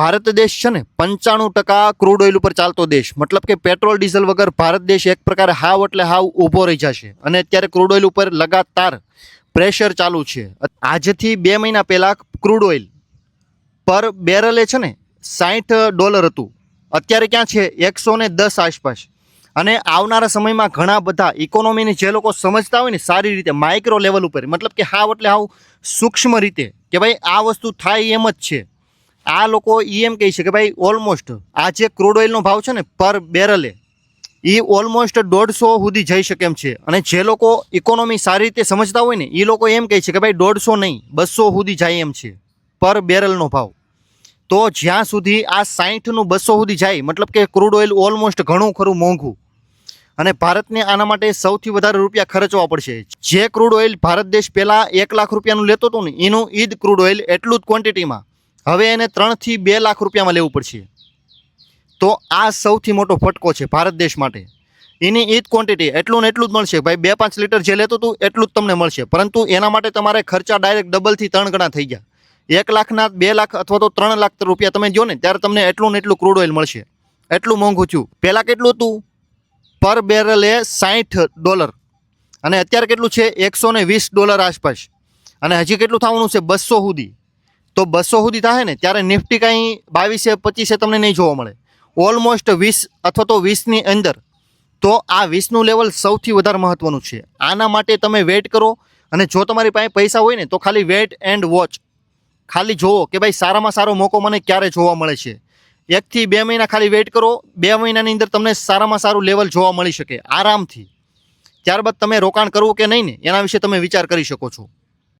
ભારત દેશ છે ને 95% ક્રૂડ ઓઇલ ઉપર ચાલતો દેશ, મતલબ કે પેટ્રોલ ડીઝલ વગર ભારત દેશ એક પ્રકારે હાવ એટલે હાવ ઊભો રહી જશે. અને અત્યારે ક્રૂડ ઓઇલ ઉપર લગાતાર પ્રેશર ચાલુ છે. આજથી 2 મહિના પહેલાં ક્રૂડ ઓઇલ પર બેરલે છે ને $60 હતું, અત્યારે ક્યાં છે 110 આસપાસ. અને આવનારા સમયમાં ઘણા બધા ઇકોનોમીની જે લોકો સમજતા હોય ને સારી રીતે માઇક્રો લેવલ ઉપર, મતલબ કે હાવ એટલે હાવ સૂક્ષ્મ રીતે કે ભાઈ આ વસ્તુ થાય એમ જ છે, આ લોકો એમ કહે છે કે ભાઈ ઓલમોસ્ટ આ જે ક્રૂડ ઓઇલનો ભાવ છે ને પર બેરલે એ ઓલમોસ્ટ 150 સુધી જઈ શકે એમ છે. અને જે લોકો ઇકોનોમી સારી રીતે સમજતા હોય ને એ લોકો એમ કહે છે કે ભાઈ 150 નહીં 200 સુધી જાય એમ છે પર બેરલનો ભાવ. તો જ્યાં સુધી આ 60નું 200 સુધી જાય, મતલબ કે ક્રૂડ ઓઇલ ઓલમોસ્ટ ઘણું ખરું મોંઘું, અને ભારતને આના માટે સૌથી વધારે રૂપિયા ખર્ચવા પડશે. જે ક્રૂડ ઓઇલ ભારત દેશ પહેલાં 1 લાખ રૂપિયાનું લેતો હતો ને એનું એ જ ક્રૂડ ઓઇલ એટલું જ ક્વોન્ટિટીમાં હવે એને 3 થી 2 લાખ રૂપિયામાં લેવું પડશે. તો આ સૌથી મોટો ફટકો છે ભારત દેશ માટે. એની એ જ ક્વોન્ટિટી એટલું ને એટલું જ મળશે ભાઈ, 2-5 લીટર જે લેતું હતું એટલું જ તમને મળશે, પરંતુ એના માટે તમારે ખર્ચા ડાયરેક્ટ 2 થી 3 ગણા થઈ ગયા. 1 લાખના 2 લાખ અથવા તો 3 લાખ રૂપિયા તમે જો ને ત્યારે તમને એટલું ને એટલું ક્રૂડ ઓઇલ મળશે. એટલું મોંઘું થયું. પહેલાં કેટલું હતું પર બેરલે $60, અને અત્યારે કેટલું છે $120 આસપાસ. અને હજી કેટલું થવાનું છે 200 સુધી. તો 200 સુધી થાય ને ત્યારે નિફ્ટી કાંઈ 22-25 તમને નહીં જોવા મળે, ઓલમોસ્ટ 20 અથવા તો 20ની અંદર. તો આ 20નું લેવલ સૌથી વધારે મહત્ત્વનું છે. આના માટે તમે વેઇટ કરો, અને જો તમારી પાસે પૈસા હોય ને તો ખાલી વેઇટ એન્ડ વોચ, ખાલી જોવો કે ભાઈ સારામાં સારો મોકો મને ક્યારે જોવા મળે છે. 1 થી 2 મહિના ખાલી વેઇટ કરો, 2 મહિનાની અંદર તમને સારામાં સારું લેવલ જોવા મળી શકે આરામથી. ત્યારબાદ તમે રોકાણ કરવું કે નહીં ને એના વિશે તમે વિચાર કરી શકો છો.